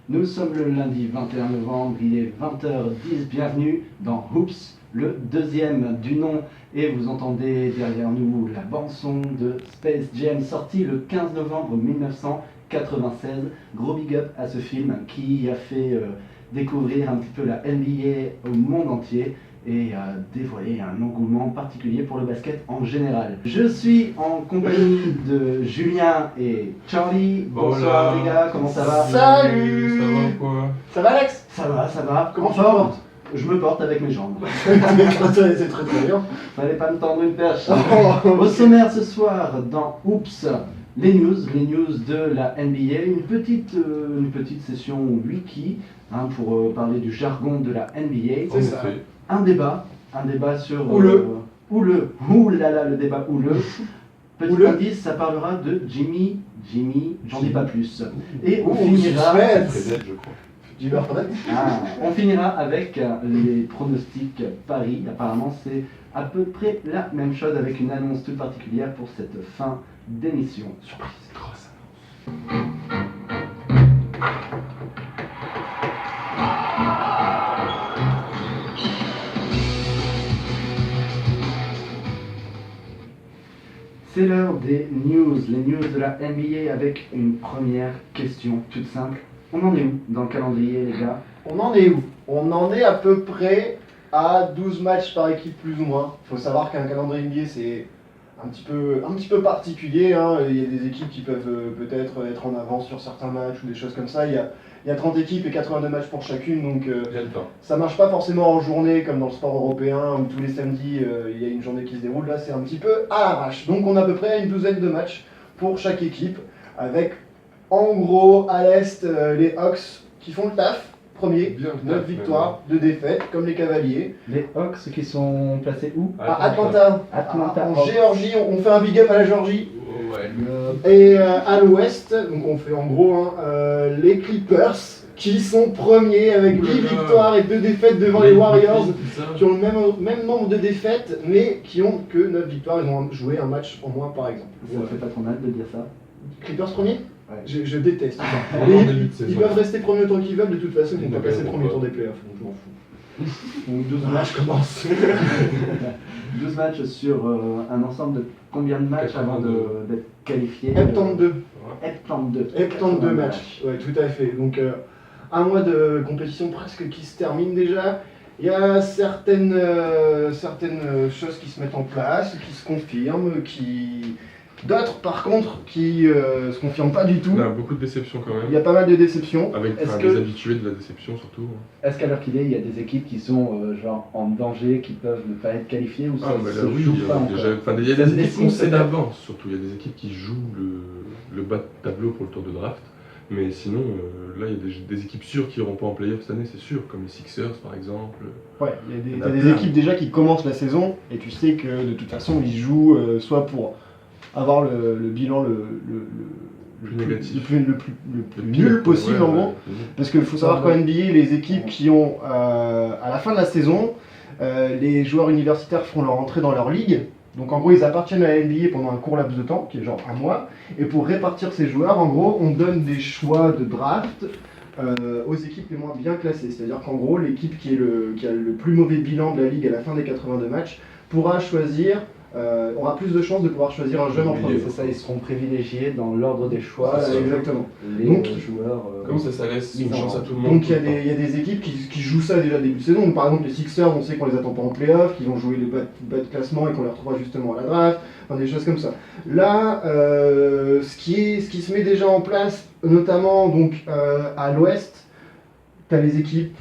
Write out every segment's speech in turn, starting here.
Nous sommes le lundi 21 novembre, il est 20h10, bienvenue dans Hoops, le deuxième du nom, et vous entendez derrière nous la bande-son de Space Jam, sorti le 15 novembre 1996. Gros big up à ce film qui a fait découvrir un petit peu la NBA au monde entier et dévoilé un engouement particulier pour le basket en général. Je suis en compagnie de Julien et Charlie. Bonsoir les gars, comment ça va? Salut! Ça va ou quoi? Ça va Alex? Ça va. Comment tu te portes? Je me porte avec mes jambes. C'est très bien. Fallait pas me tendre une perche. Au sommaire ce soir, dans Oops, les news de la NBA, une petite session wiki pour parler du jargon de la NBA. C'est ça. Un débat sur... Houleux. Le débat houleux. Petit Houleux. indice, ça parlera de Jimmy, j'en dis pas plus. Et on Oh, finira... suspense. Fred, je crois. Jimmy Harden. On finira avec les pronostics paris. Apparemment, c'est à peu près la même chose avec une annonce toute particulière pour cette fin d'émission. Surprise, grosse annonce. C'est l'heure des news, les news de la NBA avec une première question toute simple. On en est où dans le calendrier, les gars? On en est où? On en est à peu près à 12 matchs par équipe plus ou moins. Il faut savoir qu'un calendrier NBA c'est un petit peu particulier. Il y a des équipes qui peuvent peut-être être en avance sur certains matchs ou des choses comme ça. Il y a 30 équipes et 82 matchs pour chacune, donc Il y a le temps. ça marche pas forcément en journée comme dans le sport européen où tous les samedis il y a une journée qui se déroule. Là c'est un petit peu à l'arrache. Donc on a à peu près une douzaine de matchs pour chaque équipe avec en gros à l'est les Hawks qui font le taf. Premier, Bien le 9 taf, victoires, 2 défaites comme les Cavaliers. Les Hawks qui sont placés où? À Atlanta, Atlanta en Hawks. Géorgie, on fait un big up à la Géorgie. Ouais. Et à l'ouest, donc on fait en gros les Clippers qui sont premiers avec 10 Oulala. victoires et 2 défaites devant les Warriors Ça. qui ont le même nombre de défaites mais qui ont que 9 victoires. Ils ont joué un match en moins par exemple. Ça me fait pas trop mal de dire ça. Clippers premier? Ouais. Je déteste ça. Vraiment Et début de ils saison. peuvent rester premiers autant qu'ils veulent, de toute façon ils Ils vont ne pas passer gagneront premier pas. tour des playoffs, donc je m'en fous. Donc 12 matchs commencent. 12 matchs sur un ensemble de combien de matchs avant 82. d'être qualifié? 72. 72. 72 matchs, ouais, tout à fait. Donc un mois de compétition presque qui se termine déjà. Il y a certaines choses qui se mettent en place, qui se confirment, d'autres par contre qui se confirment pas du tout. Il y a beaucoup de déceptions quand Il y même. a pas mal de déceptions. Avec Est-ce les que- habitués de la déception surtout. Est-ce qu'à l'heure qu'il est, il y a des équipes qui sont genre en danger, qui peuvent ne pas être qualifiées ou ça Ah, bah là se oui, joue pas déjà, encore? enfin, il y a Ça des se équipes dessine, qu'on sait peut-être. d'avance surtout. Il y a des équipes qui jouent le bas de tableau pour le tour de draft. Mais sinon, là, il y a des équipes sûres qui n'iront pas en playoff cette année, c'est sûr, comme les Sixers par exemple. Ouais, Il y en t'as a des plein. équipes déjà qui commencent la saison et tu sais que de toute façon ils jouent soit pour avoir le bilan le Plus négatif. le plus pire, nul possible ouais, en ouais, gros. Parce qu'il faut savoir qu'en NBA, les équipes qui ont, à la fin de la saison, les joueurs universitaires feront leur entrée dans leur ligue. Donc en gros, ils appartiennent à la NBA pendant un court laps de temps, qui est genre un mois. Et pour répartir ces joueurs, en gros, on donne des choix de draft aux équipes les moins bien classées. C'est-à-dire qu'en gros, l'équipe qui a le plus mauvais bilan de la ligue à la fin des 82 matchs pourra choisir, aura plus de chances de pouvoir choisir un jeune en premier. C'est ça, ils seront privilégiés dans l'ordre des choix. Voilà, c'est ça. exactement. Les Donc, joueurs. Comme ça laisse une Ils chance ont- à tout le monde. Donc il y, tout le temps. il y a des équipes qui jouent ça déjà début de saison. Donc, par exemple les Sixers, on sait qu'on les attend pas en playoff, qu'ils vont jouer les bas de classement et qu'on les retrouvera justement à la draft, enfin des choses comme ça. Là, ce qui se met déjà en place, notamment donc à l'ouest, tu as les équipes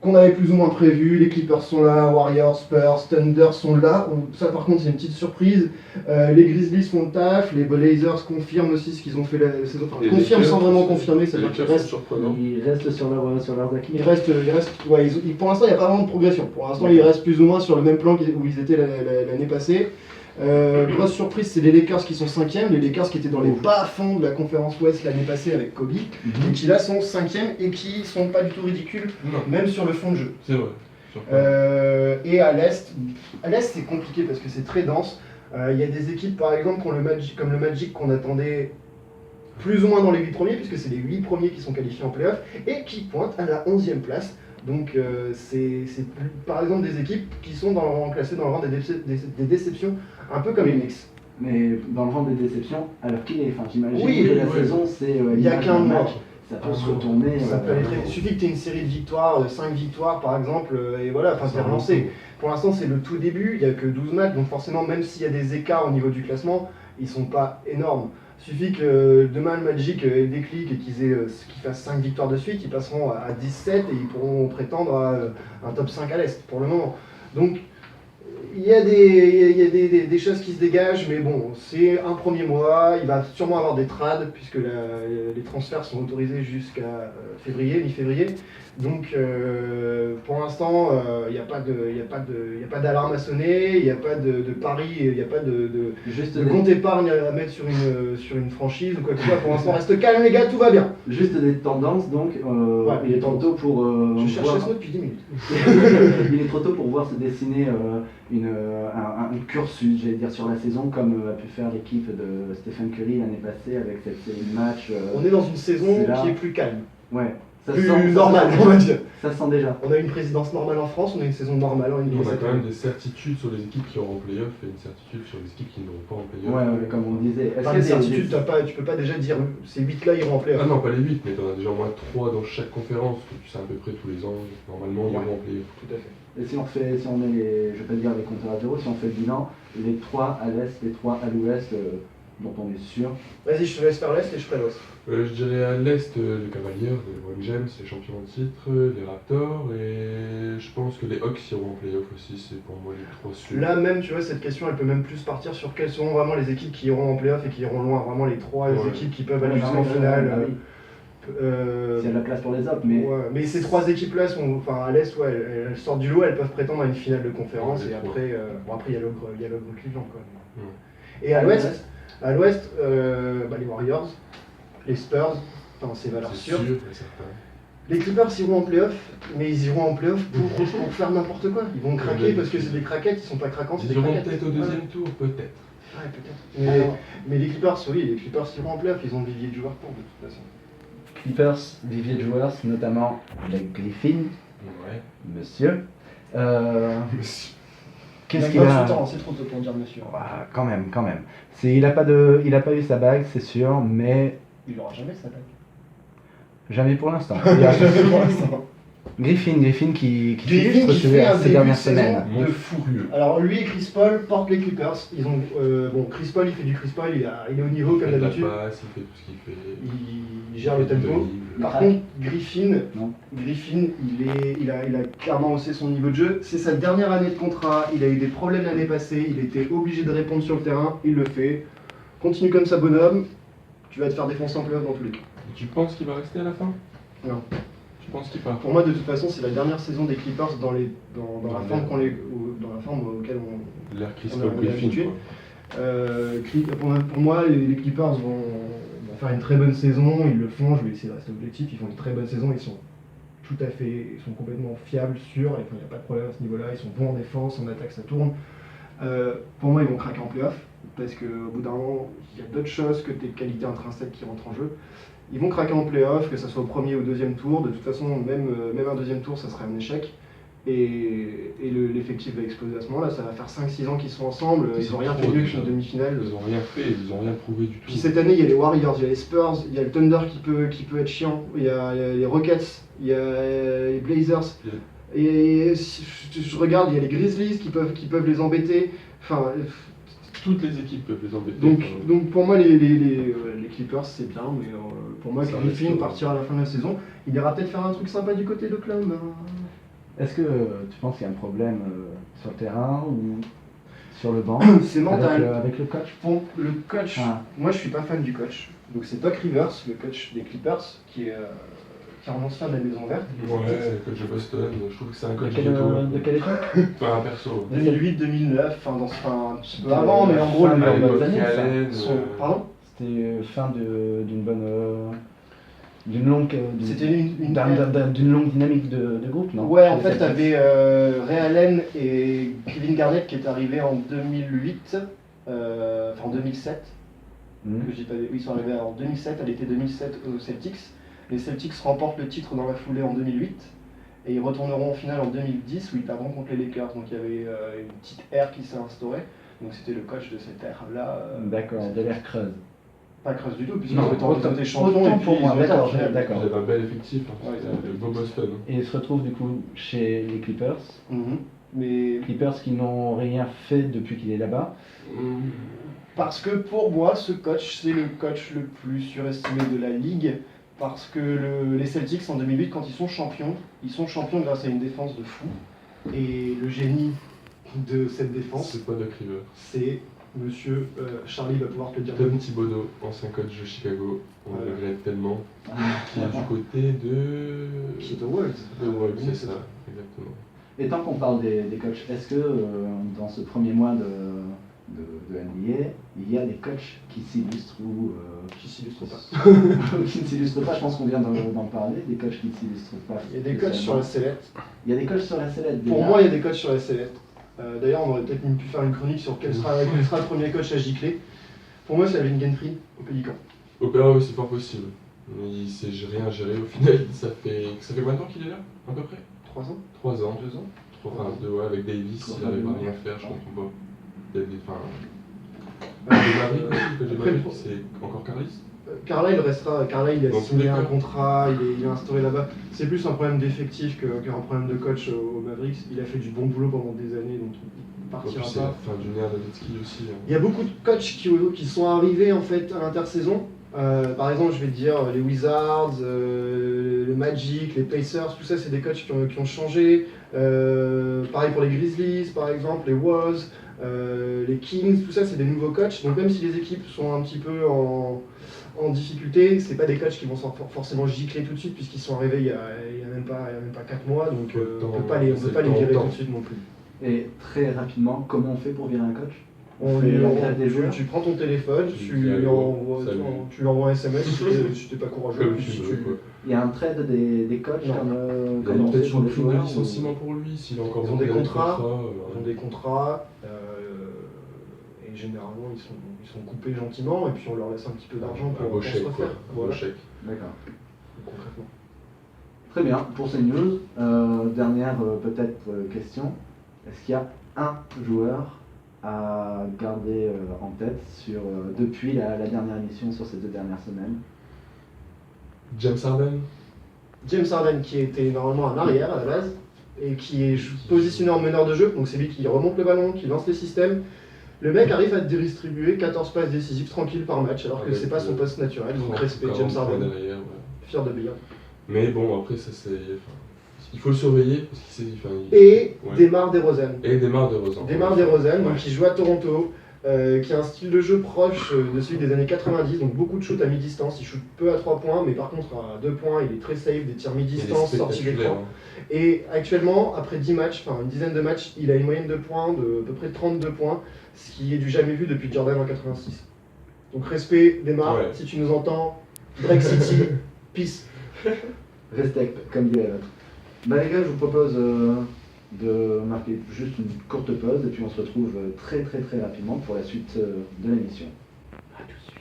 qu'on avait plus ou moins prévues. Les Clippers sont là, Warriors, Spurs, Thunder sont là. Ça par contre c'est une petite surprise. Les Grizzlies font le taf, les Blazers confirment aussi ce qu'ils ont fait la saison. Enfin, Et les confirment sans Lakers, vraiment confirmer, ça veut Les dire qu'ils Lakers sont restent. surprenants. Ils restent sur leurs acquis. Il reste, ouais, pour l'instant, il n'y a pas vraiment de progression. Pour l'instant, ils restent plus ou moins sur le même plan où ils étaient l'année passée. Grosse surprise, c'est les Lakers qui sont 5e. Les Lakers qui étaient dans les bas-fonds de la conférence Ouest l'année passée avec Kobe, et qui là sont 5e et qui sont pas du tout ridicules, Non, même sur le fond de jeu. c'est vrai. Surprenant. Et à l'Est c'est compliqué parce que c'est très dense. Il y a des équipes par exemple qui ont comme le Magic qu'on attendait plus ou moins dans les 8 premiers, puisque c'est les 8 premiers qui sont qualifiés en play-off, et qui pointent à la 11e place. Donc c'est par exemple des équipes qui sont classées dans le rang des déceptions, un peu comme les Knicks. Mais dans le rang des déceptions, alors qu'il est, enfin j'imagine Oui, que la oui. saison c'est Il y a qu'un mois. match, ça peut se retourner. Ça peut aller très vite. Il suffit que tu aies une série de victoires, 5 victoires par exemple, et voilà, enfin t'es relancé. Pour l'instant c'est le tout début, il n'y a que 12 matchs, donc forcément même s'il y a des écarts au niveau du classement, ils sont pas énormes. Il suffit que demain le Magic ait le déclic et qu'ils fassent 5 victoires de suite, ils passeront à 17 et ils pourront prétendre à un top 5 à l'Est pour le moment. Donc il y a des choses qui se dégagent, mais bon, c'est un premier mois, il va sûrement avoir des trades, puisque les transferts sont autorisés jusqu'à mi-février. Donc pour l'instant, il n'y a pas d'alarme à sonner, il n'y a pas de pari, il n'y a pas de compte épargne à mettre sur une franchise ou quoi que ce soit. Pour l'instant, reste calme les gars, tout va bien. Juste des tendances, donc il est trop tôt pour Je cherche voir... ce mot depuis 10 minutes. il est trop tôt pour voir se dessiner un cursus, j'allais dire, sur la saison, comme a pu faire l'équipe de Stephen Curry l'année passée avec cette série de matchs. On est dans une saison c'est là. qui est plus calme, Ouais, ça plus sent, normale, on va dire. ça sent déjà. On a une présidence normale en France, on a une saison normale en NBA. On a quand même des certitudes sur les équipes qui auront en play-off et une certitude sur les équipes qui n'auront pas en play-off. Ouais, comme on disait. Est-ce Enfin, qu'il des y a des- certitudes, tu peux pas déjà dire ces 8 là iront en play-off. Ah non, pas les 8, mais t'en as déjà au moins 3 dans chaque conférence, que tu sais à peu près tous les ans, normalement ils iront en play-off. Tout à fait. Et si on met je vais pas dire les compteurs à zéro, si on fait le bilan, les 3 à l'Est, les 3 à l'Ouest, dont on est sûr. Vas-y, je te laisse faire l'Est et je ferai l'Ouest. Je dirais à l'Est, les Cavaliers, les LeBron James, les champions en titre, les Raptors, et je pense que les Hawks iront en play-off aussi, c'est pour moi les 3 sûrs. Là même, tu vois, cette question, elle peut même plus partir sur quelles seront vraiment les équipes qui iront en play-off et qui iront loin. Vraiment les 3 équipes qui peuvent aller jusqu'en finale. S'il y a de la place pour les autres, mais Ouais, mais ces 3 équipes-là sont, enfin à l'Est, ouais, elles sortent du lot, elles peuvent prétendre à une finale de conférence Ouais, et les après, après il y a l'ogre Cleveland quoi. Ouais. Et à l'Ouest, les Warriors, les Spurs, enfin c'est valeur C'est sûre. sûr et certain. Les Clippers iront en play-off, mais ils iront en play-off pour faire n'importe quoi. Ils vont craquer Ouais, parce que c'est des craquettes, ils sont pas craquants, c'est Ils des iront craquettes. peut-être au deuxième tour, peut-être. Ouais, peut-être. Mais les Clippers, oui, les Clippers iront en play-off, ils ont le vivier de joueurs pour de toute façon. Clippers, vivier de joueurs, notamment Blake Griffin, Ouais. monsieur. Qu'est-ce Il qu'il a a 28 ans, c'est trop tôt pour dire monsieur. Ah, quand même. Il a pas eu sa bague, c'est sûr, mais Il aura jamais sa bague. jamais pour l'instant. Jamais pour l'instant. Griffin qui Griffin qui fait un ces début dernières de saison semaines. de fou. Alors lui et Chris Paul portent les Clippers. Ils ont, Chris Paul, il fait du Chris Paul, il est au niveau comme Il fait de la d'habitude. passe, il fait tout ce qu'il fait. Il gère le tempo. dribble. Par craque. contre, Griffin, Non. il a clairement haussé son niveau de jeu. C'est sa dernière année de contrat. Il a eu des problèmes l'année passée. Il était obligé de répondre sur le terrain. Il le fait. Continue comme ça, bonhomme. Tu vas te faire défoncer en playoff dans tous les cas. Et tu penses qu'il va rester à la fin? Non. Tu penses qu'il part? Pour moi, de toute façon, c'est la dernière saison des Clippers dans la forme dans la forme auquel L'air Chris on Paul est Griffin, habitué. quoi. Pour moi, les Clippers vont faire une très bonne saison, ils le font, je vais essayer de rester objectif, ils font une très bonne saison, ils sont complètement fiables, sûrs, il n'y a pas de problème à ce niveau-là, ils sont bons en défense, en attaque ça tourne. Pour moi, ils vont craquer en playoff, parce qu'au bout d'un moment, il y a d'autres choses que tes qualités intrinsèques qui rentrent en jeu. Ils vont craquer en playoff, que ce soit au premier ou au deuxième tour, de toute façon, même un deuxième tour, ça serait un échec. Et l'effectif va exploser à ce moment-là, ça va faire 5-6 ans qu'ils sont ensemble, ils n'ont rien fait mieux qu'une demi-finale. Ils ont rien fait, ils ont rien prouvé du tout. Puis cette année, il y a les Warriors, il y a les Spurs, il y a le Thunder qui peut être chiant, il y a les Rockets, il y a les Blazers. Et si je regarde, il y a les Grizzlies qui peuvent les embêter. Enfin, Toutes les équipes peuvent les embêter. donc pour moi, les Clippers, c'est bien, mais pour moi, Ça Griffin reste, partira à la fin de la saison. Il ira peut-être faire un truc sympa du côté de Clown. Est-ce que tu penses qu'il y a un problème sur le terrain ou sur le banc C'est mental. avec le coach? Bon, le coach, Ah. moi je suis pas fan du coach. Donc c'est Doc Rivers, le coach des Clippers, qui est un ancien de la Maison Verte. Ouais, le coach de Boston, je trouve que c'est un De coach quelle, ghetto. de quelle époque? Enfin, perso. 2008, 2009, un petit peu avant, mais en gros, fin de le- la l'époque années, ça. Allen, Pardon. C'était fin d'une bonne. D'une longue. C'était une d'une longue dynamique de groupe, non? Ouais, en fait, t'avais Ray Allen et Kevin Garnett qui est arrivé en 2008, en 2007. que je dis pas, oui, ils sont arrivés en 2007, à l'été 2007 aux Celtics. Les Celtics remportent le titre dans la foulée en 2008 et ils retourneront en finale en 2010 où ils perdront contre les Lakers. Donc il y avait une petite ère qui s'est instaurée. Donc c'était le coach de cette ère-là. D'accord, de l'air creuse. Pas creuse du tout, puisqu'ils Non, ont été champions. autant Et puis pour moi, ils ont été en d'accord, finale. d'accord. Ils avaient un bel effectif, hein. Ouais, C'était le beau Boston. Et il se retrouve du coup chez les Clippers. Mhm. Mais Clippers qui n'ont rien fait depuis qu'il est là-bas. parce que pour moi, ce coach, c'est le coach le plus surestimé de la ligue. Parce que les Celtics en 2008, quand ils sont champions grâce à une défense de fou. Et le génie de cette défense, C'est pas de River. c'est monsieur Charlie va pouvoir te le dire. Tom Thibodeau, ancien coach de Chicago, on Voilà. le regrette tellement, qui est du côté de... Qui est au Wolves. De Wolves, Oui, c'est ça, exactement. Et tant qu'on parle des coachs, est-ce que dans ce premier mois de NBA, il y a des coachs qui s'illustrent ou Qui s'illustre pas. qui ne s'illustrent pas? Je pense qu'on vient d'en parler, des coachs qui ne s'illustrent pas. Il y a des coachs sur la sellette. Il y a des coachs sur la sellette. Pour déjà. moi, il y a des coachs sur la sellette. D'ailleurs, on aurait peut-être pu faire une chronique sur quel sera le premier coach à gicler. Pour moi, c'est Alvin Gentry au Pélican. Opéra, oui, c'est fort possible. Il sait rien gérer au final. Ça fait combien de temps qu'il est là, à peu près 3 ans 3 ans. 2 ans Enfin, 2, ouais, avec Davis, Trois il ans, n'arrive à deux rien ans. faire, je comprends pas. Il y a des. Enfin. Le Maverick aussi, le coach de Après, Maverick, c'est encore Carlis. Carlisle restera. Carlisle, il a Dans tous signé les un cas. contrat, il est instauré là-bas. C'est plus un problème d'effectif qu'un problème de coach au Mavericks. Il a fait du bon boulot pendant des années, donc il En plus, partira c'est la pas. fin d'une ère Nowitzki aussi. Hein. Il y a beaucoup de coachs qui sont arrivés en fait à l'intersaison. Par exemple, je vais te dire les Wizards, le Magic, les Pacers, tout ça, c'est des coachs qui ont changé. Pareil pour les Grizzlies, par exemple, les Wolves, les Kings, tout ça, c'est des nouveaux coachs. Donc même si les équipes sont un petit peu en difficulté, c'est pas des coachs qui vont forcément gicler tout de suite puisqu'ils sont arrivés il y a même pas 4 mois, donc on peut pas les virer tout de suite non plus. Et très rapidement, comment on fait pour virer un coach? On fait lui la envoie- grève des joueurs. tu prends ton téléphone, Tu tu dis lui allô, envoies salut. tu lui envoies un SMS si t'es pas courageux. Comme puis tu si veux, quoi. Il y a un trade des coachs Non. comme, Il y a comme on fait peut-être pour les aucun joueurs. licenciement pour lui, s'il a encore Ils ont des besoin de contrats. contrat, Ils ont des contrats et généralement ils sont coupés gentiment et puis on leur laisse un petit peu d'argent un beau pour se chèque, quoi. refaire. Un beau Voilà, chèque. D'accord. concrètement. Très bien, pour ces news, dernière peut-être question. Est-ce qu'il y a un joueur à garder en tête depuis la dernière émission sur ces 2 dernières semaines? James Harden. James Harden qui était normalement un arrière à la base et qui est positionné en meneur de jeu, donc c'est lui qui remonte le ballon, qui lance les systèmes. Le mec arrive à distribuer 14 passes décisives tranquilles par match alors que Avec c'est pas son poste naturel, donc 30, respect 40 James points Harden, derrière, ouais. fier de Bill. Mais bon, après, ça c'est. Enfin, il faut le surveiller parce qu'il sait. Enfin, Et ouais. Demar DeRozan. Et Demar DeRozan. Demar DeRozan, donc Ouais. qui joue à Toronto, qui a un style de jeu proche de celui des années 90, donc beaucoup de shoots à mi-distance. Il shoot peu à 3 points, mais par contre à 2 points, il est très safe, des tirs Il est mi-distance, sortie spectaculaire, d'écran. Et actuellement, après 10 matchs, enfin une dizaine de matchs, il a une moyenne de points de à peu près 32 points, ce qui est du jamais vu depuis Jordan en 86. Donc respect, Demar, Ouais. si tu nous entends, Drake City, peace. Respect, comme dirait l'autre. Bah les gars, je vous propose de marquer juste une courte pause et puis on se retrouve très rapidement pour la suite de l'émission. À tout de suite.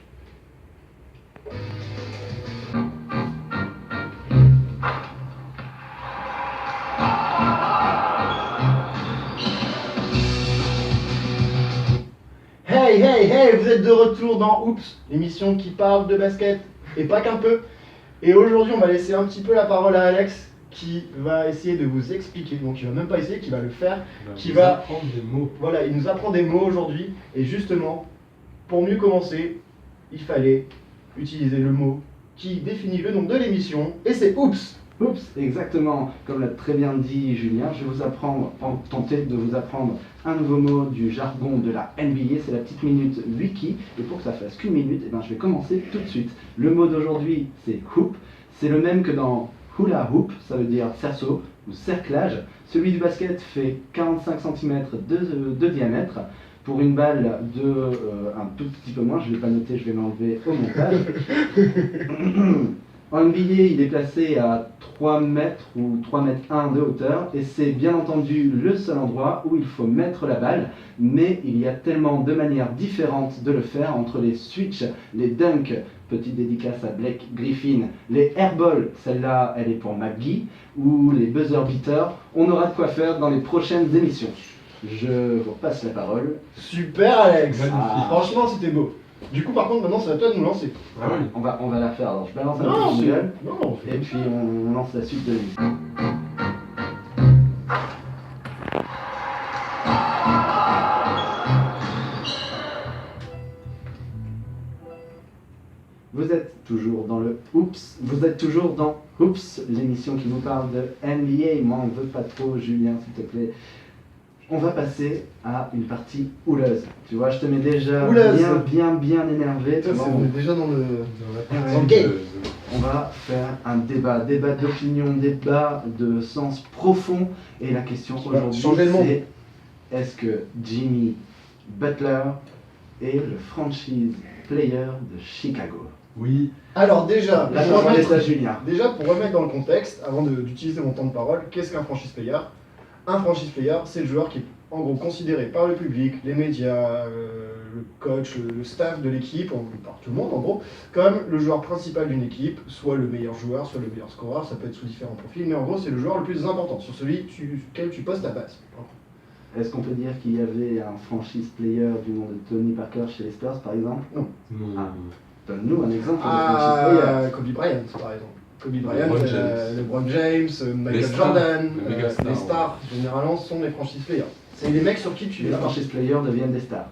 Hey, hey, hey, vous êtes de retour dans Oops, l'émission qui parle de basket, et pas qu'un peu. Et aujourd'hui, on va laisser un petit peu la parole à Alex, qui va essayer de vous expliquer, donc il va même pas essayer, qui va le faire. Qui Vous va- apprendre des mots. Voilà, il nous apprend des mots aujourd'hui, et justement, pour mieux commencer, il fallait utiliser le mot qui définit le nom de l'émission, et c'est Oops. Oups, exactement, comme l'a très bien dit Julien, je vais tenter de vous apprendre un nouveau mot du jargon de la NBA, c'est la petite minute wiki, et pour que ça fasse qu'une minute, je vais commencer tout de suite. Le mot d'aujourd'hui, c'est hoop, c'est le même que dans hula hoop, ça veut dire cerceau ou cerclage. Celui du basket fait 45 cm de diamètre, pour une balle de un tout petit peu moins, je ne vais pas noter, je vais m'enlever au montage. En NBA, il est placé à 3 mètres ou 3 mètres 1 de hauteur et c'est bien entendu le seul endroit où il faut mettre la balle, mais il y a tellement de manières différentes de le faire entre les switches, les dunks, petite dédicace à Blake Griffin, les airballs, celle-là elle est pour McGee, ou les buzzer beaters, on aura de quoi faire dans les prochaines émissions. Je vous passe la parole. Super Alex. Magnifique. Franchement c'était beau. Du coup par contre maintenant c'est à toi de nous lancer. Ah oui. On va la faire, alors je balance un Non, petit jingle, non, et puis on lance la suite de l'émission. Vous êtes toujours dans le Oops, vous êtes toujours dans Oops, l'émission qui vous parle de NBA. Moi, on veut pas trop, Julien, s'il te plaît. On va passer à une partie houleuse. Tu vois, je te mets déjà Houleuse. bien énervé. Tu vois, on est déjà dans le... Ok. On va faire un débat d'opinion, débat de sens profond. Et la question aujourd'hui, changer le monde. c'est est-ce que Jimmy Butler est le franchise player de Chicago? Oui. Alors déjà, La pour parole est remettre- à Julien. Déjà, pour remettre dans le contexte, avant d'utiliser mon temps de parole, qu'est-ce qu'un franchise player? Un franchise player, c'est le joueur qui est en gros considéré par le public, les médias, le coach, le staff de l'équipe, par tout le monde en gros, comme le joueur principal d'une équipe, soit le meilleur joueur, soit le meilleur scoreur, ça peut être sous différents profils, mais en gros c'est le joueur le plus important, sur celui duquel tu poses ta base. Est-ce qu'on peut dire qu'il y avait un franchise player du nom de Tony Parker chez les Spurs, par exemple? Non. Ah. Donne-nous un exemple de franchise player. Kobe Bryant par exemple. Kobe Bryant, LeBron James. LeBron James, Michael stars, Jordan, les méga stars, les stars, généralement ce sont les franchise players. C'est les mecs sur qui tu Les les franchise players deviennent des stars.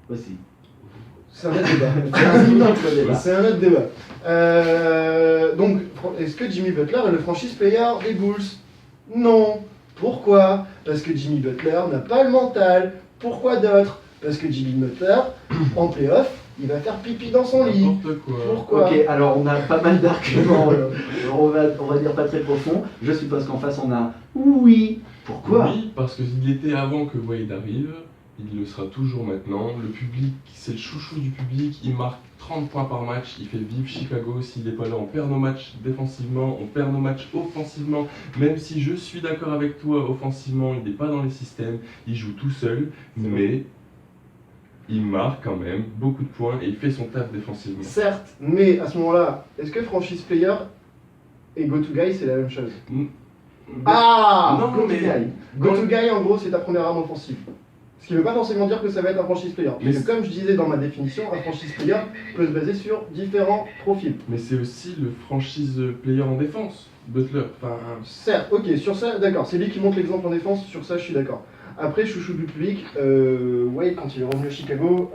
Aussi. C'est un autre débat. C'est un autre débat. C'est un autre débat. Donc, est-ce que Jimmy Butler est le franchise player des Bulls? Non. Pourquoi? Parce que Jimmy Butler n'a pas le mental. Pourquoi d'autre? Parce que Jimmy Butler, en playoff, il va faire pipi dans son lit. N'importe quoi. Pourquoi? Ok, alors on a pas mal d'arguments, on va dire pas très profond. Je suppose qu'en face on a un oui. Pourquoi? Oui, parce qu'il était avant que Wade arrive, il le sera toujours maintenant. Le public, c'est le chouchou du public, il marque 30 points par match, il fait vivre Chicago. S'il n'est pas là, on perd nos matchs défensivement, on perd nos matchs offensivement. Même si je suis d'accord avec toi, offensivement, il n'est pas dans les systèmes, il joue tout seul, mais il marque quand même beaucoup de points et il fait son taf défensivement. Certes, mais à ce moment-là, est-ce que franchise player et go-to guy c'est la même chose? Ah Non, Go to mais- guy. Go-to guy, en gros, c'est ta première arme offensive. Ce qui ne veut pas forcément dire que ça va être un franchise player. Mais Parce que comme je disais dans ma définition, un franchise player peut se baser sur différents profils. Mais c'est aussi le franchise player en défense, Butler. Enfin, Certes, ok, sur ça, d'accord, c'est lui qui montre l'exemple en défense, sur ça je suis d'accord. Après, chouchou du public, Wade, quand il est revenu à Chicago,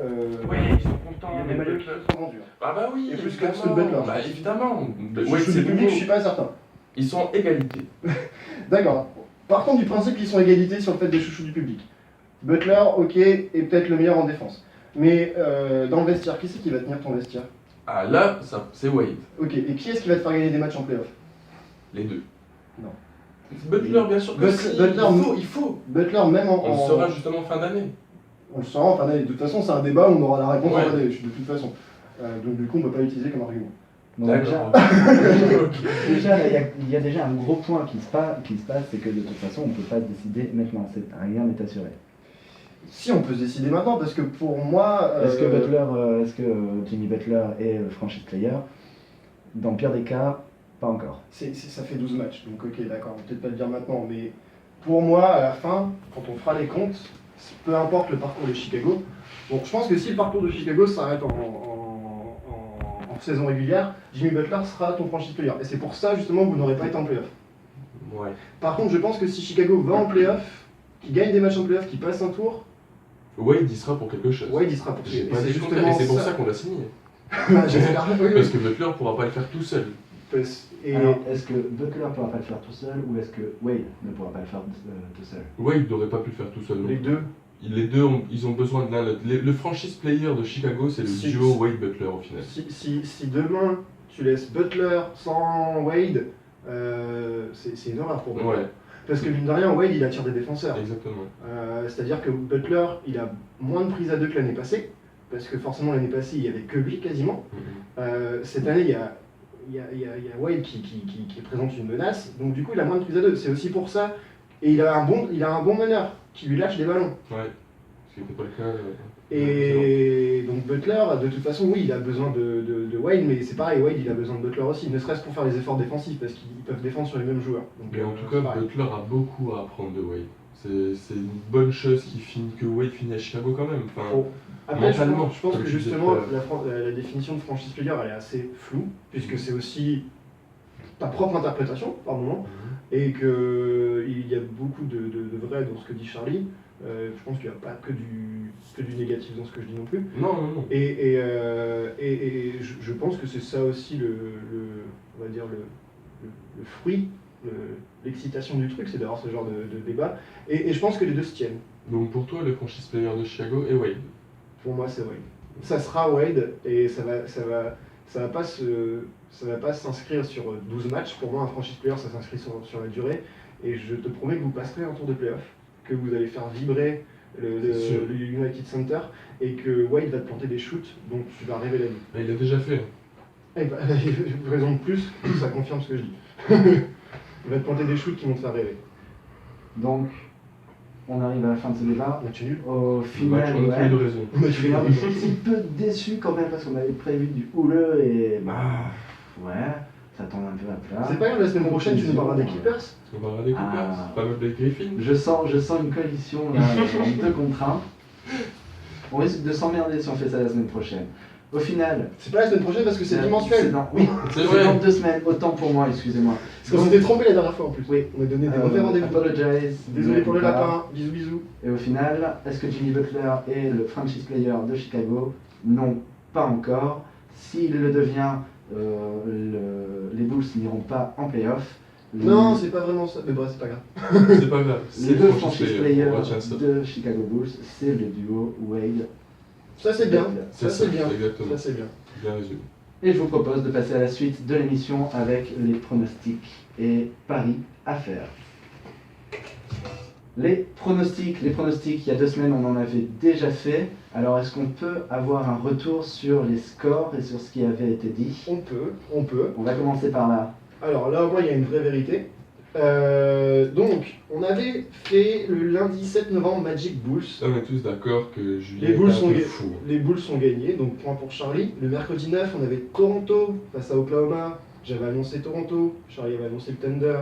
oui, ils sont contents. il y a des maillots qui se sont vendus. Ah bah oui, Et plus que évidemment. ceux de Butler. Bah évidemment. Chouchou Ouais, du c'est public, nouveau. je suis pas certain. Ils sont en égalité. D'accord. Partons du principe qu'ils sont égalité sur le fait des chouchous du public. Butler, ok, est peut-être le meilleur en défense. Mais dans le vestiaire, qui c'est qui va tenir ton vestiaire? Ah là, ça, c'est Wade. Ok, et qui est-ce qui va te faire gagner des matchs en playoff? Les deux. Non. Butler, bien sûr que Butler- si. Butler, il faut. Butler, même On le saura justement en fin d'année. On le saura en fin d'année. De toute façon, c'est un débat où on aura la réponse Ouais. en fin d'année, de toute façon. Donc du coup, on ne peut pas l'utiliser comme argument. Donc D'accord. déjà, là, il y a déjà un gros point qui se passe, c'est que de toute façon on ne peut pas décider maintenant, rien n'est assuré. Si, on peut se décider maintenant, parce que pour moi... Est-ce que Jimmy Butler est le franchise player? Dans le pire des cas, pas encore. ça fait 12 matchs, donc ok, d'accord, on va peut-être pas le dire maintenant, mais pour moi, à la fin, quand on fera les comptes, peu importe le parcours de Chicago, bon, je pense que si le parcours de Chicago s'arrête en saison régulière, Jimmy Butler sera ton franchise player. Et c'est pour ça, justement, que vous n'aurez pas été en playoff. Ouais. Par contre, je pense que si Chicago va en playoff, qu'il gagne des matchs en playoff, qu'il passe un tour, Wade, il sera pour quelque chose. Wade, il sera pour J'ai et pas c'est dit le contraire, justement et c'est pour ça qu'on l'a signé. Ah, j'espère. Oui, oui. Parce que Butler pourra pas le faire tout seul. Et Alors, est-ce que Butler ne pourra pas le faire tout seul ou est-ce que Wade ne pourra pas le faire tout seul? Wade n'aurait pas pu le faire tout seul. non les plus. deux, Les deux, ils ont besoin de l'un l'autre. Le franchise player de Chicago, c'est le Si- duo Wade-Butler au final. si demain tu laisses Butler sans Wade, c'est une horreur pour moi. Ouais, Parce que mine de rien, Wade il attire des défenseurs. exactement. C'est-à-dire que Butler il a moins de prises à deux que l'année passée, parce que forcément l'année passée il n'y avait que lui quasiment. Mhm. Cette année il y a Wade qui présente une menace, donc du coup il a moins de prises à deux. C'est aussi pour ça. Et il a un bon meneur qui lui lâche des ballons. Ouais, ce qui n'était pas le cas. Et donc Butler, de toute façon, oui, il a besoin de Wade, mais c'est pareil, Wade il a besoin de Butler aussi, ne serait-ce pour faire les efforts défensifs, parce qu'ils peuvent défendre sur les mêmes joueurs. Donc, Mais en tout c'est cas, pareil. Butler a beaucoup à apprendre de Wade. C'est une bonne chose que Wade finit à Chicago quand même. Enfin, Bon. Après, je mentalement, pense comme que tu justement, disais tout à la définition de franchise player, elle est assez floue, puisque c'est aussi ta propre interprétation, par moment, et qu'il y a beaucoup de vrai dans ce que dit Charlie. Je pense qu'il n'y a pas que du négatif dans ce que je dis non plus. Non. Et je pense que c'est ça aussi on va dire le fruit, l'excitation du truc, c'est d'avoir ce genre de débat. Et je pense que les deux se tiennent. Donc pour toi, le franchise player de Chicago est Wade. Pour moi, c'est Wade. Ça sera Wade et ça va pas s'inscrire sur 12 matchs. Pour moi, un franchise player, ça s'inscrit sur la durée. Et je te promets que vous passerez un tour de playoff, que vous allez faire vibrer le United Center et que Wade va te planter des shoots dont tu vas rêver la vie. Il l'a déjà fait. Eh ben, raison de plus, ça confirme ce que je dis. Il va te planter des shoots qui vont te faire rêver. Donc, on arrive à la fin de ce débat. Match nul. Au Match, final, on a tous ouais, les deux raison. Match je suis nul. un petit peu déçu quand même parce qu'on avait prévu du houleux et ouais, ça tombe un peu à plat. C'est pas grave, la semaine prochaine, tu nous parleras des Clippers. On va regarder Clippers, fameux Blake Griffin. Je sens une coalition là, en 2 contre 1. On risque de s'emmerder si on fait ça la semaine prochaine. Au final, C'est pas la semaine prochaine parce que c'est bimensuel. Oui, C'est c'est vrai. dans 2 semaines. Autant pour moi, excusez-moi. Parce qu'on s'était trompé la dernière fois en plus. Oui. On a donné des mauvais rendez-vous. Apologize. Désolé pour le lapin. Bisous bisous. Et au final, est-ce que Jimmy Butler est le franchise player de Chicago? Non, pas encore. S'il le devient, les Bulls n'iront pas en playoff. Non, c'est pas vraiment ça. Mais bref, c'est pas grave. C'est pas grave. Les C'est deux le franchise franchise players player. Retiens ça. de Chicago Bulls, c'est le duo Wade. Ça c'est bien. C'est Ça c'est bien. Exactement. Ça c'est bien. Bien résumé. Et je vous propose de passer à la suite de l'émission avec les pronostics et paris à faire. Les pronostics, il y a 2 semaines on en avait déjà fait. Alors est-ce qu'on peut avoir un retour sur les scores et sur ce qui avait été dit? On peut. On va commencer par là. Alors là, moi, il y a une vraie vérité. Donc, on avait fait le lundi 7 novembre Magic Bulls. On est tous d'accord que Julien Les Bulls est un sont peu gagnés. fou. Les Bulls sont gagnés, donc point pour Charlie. Le mercredi 9, on avait Toronto face à Oklahoma. J'avais annoncé Toronto, Charlie avait annoncé le Thunder.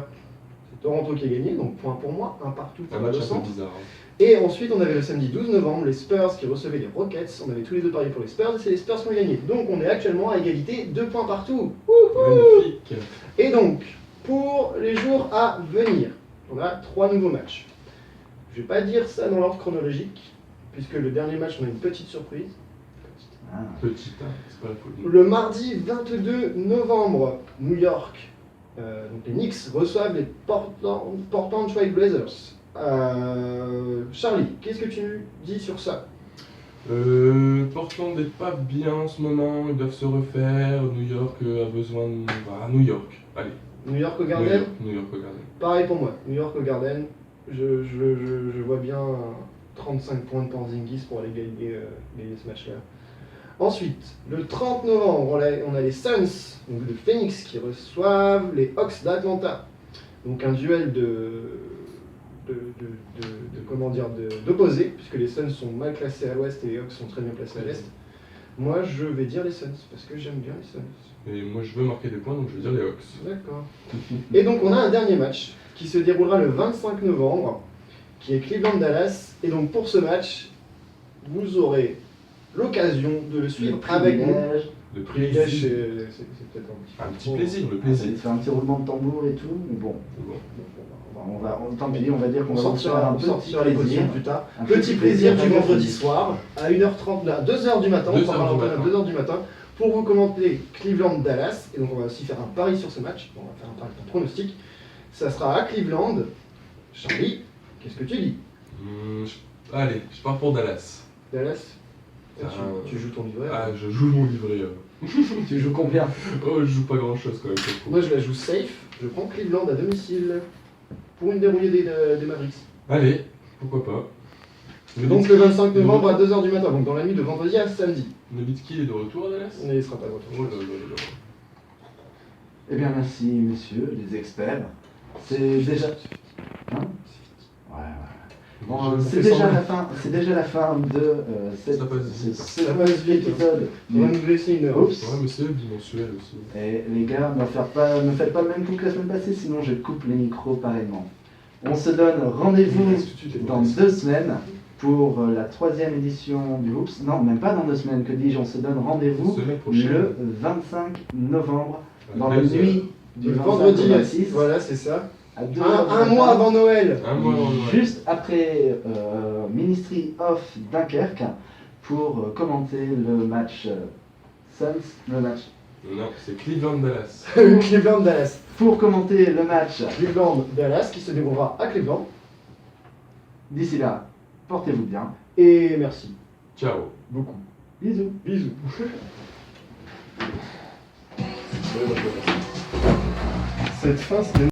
C'est Toronto qui a gagné, donc point pour moi, un partout Un pour match le un centre. peu bizarre. Hein. Et ensuite, on avait le samedi 12 novembre, les Spurs qui recevaient les Rockets. On avait tous les deux parié pour les Spurs et c'est les Spurs qui ont gagné. Donc on est actuellement à égalité, 2 points partout. Magnifique. Et donc, pour les jours à venir, on a 3 nouveaux matchs. Je vais pas dire ça dans l'ordre chronologique, puisque le dernier match, on a une petite surprise. Petit, hein, c'est pas la folie. Le mardi 22 novembre, New York, donc les Knicks reçoivent les Portland Trail Blazers. Charlie, qu'est-ce que tu dis sur ça? Portland n'est pas bien en ce moment, ils doivent se refaire. New York a besoin de. New York, allez. New York au Garden? New York au Garden. Pareil pour moi, New York au Garden. Je vois bien 35 points de Porzingis pour aller gagner ce match-là. Ensuite, le 30 novembre, on a les Suns donc de Phoenix qui reçoivent les Hawks d'Atlanta. Donc un duel d'opposés, puisque les Suns sont mal classés à l'ouest et les Hawks sont très bien placés à l'est. Moi, je vais dire les Suns, parce que j'aime bien les Suns. Et moi je veux marquer des points, donc je vais dire les Hawks. D'accord. Et donc on a un dernier match qui se déroulera le 25 novembre, qui est Cleveland-Dallas. Et donc pour ce match, vous aurez l'occasion de le suivre avec nous. Le Privilège, plaisir. c'est peut-être Un petit plaisir, le Ça plaisir. va faire un petit roulement de tambour et tout, mais bon. Tant pis, on va dire qu'on On va sortira, un on petit sortira les plaisir. positions plus tard. Un Petit plaisir du radiophonique. vendredi soir à 1h30, à 2h du matin, 2h on parlera du à matin. 2h du matin, pour vous commenter Cleveland-Dallas. Et donc on va aussi faire un pari sur ce match, on va faire un pari, un pronostic. Ça sera à Cleveland. Charlie, qu'est-ce que tu dis? Allez, je pars pour Dallas. Dallas, Ah, tu joues ton livret. Ah, je joue mon livret. Tu joues combien? Oh, je joue pas grand chose quand même. c'est faux. Moi je la joue safe, je prends Cleveland à domicile pour une dérouillée des Mavericks. Allez, pourquoi pas. Donc le 25 novembre à 2h du matin, donc dans la nuit de vendredi à samedi. Nowitzki est de retour à Dallas? On ne sera pas de retour. Oh là là là là. Eh bien, merci, messieurs, les experts. C'est déjà... Hein? Ouais, ouais. Bon, c'est déjà la fin de Ça passe vite. ce premier épisode On va du nous laisser une heure. Oups. Ouais, mais c'est bimensuel aussi. Et les gars, ne faites pas le même coup que la semaine passée, sinon je coupe les micros pareillement. On se donne rendez-vous dans 2 semaines pour la 3e édition du Hoops. Non, même pas dans 2 semaines, que dis-je, on se donne rendez-vous Semaine prochaine. le 25 novembre, À dans la 2 heures. nuit du Le 25 vendredi, au 26, voilà, c'est ça. à 2 Un mois avant Noël. Un mois avant Noël. juste après Ministry of Dunkerque, pour commenter le match le match. Non, c'est Cleveland-Dallas. Cleveland Dallas. Pour commenter le match, Cleveland Dallas qui se déroulera à Cleveland. d'ici là, portez-vous bien. Et merci. Ciao. Beaucoup. Bisous. Bisous. Cette fin, c'est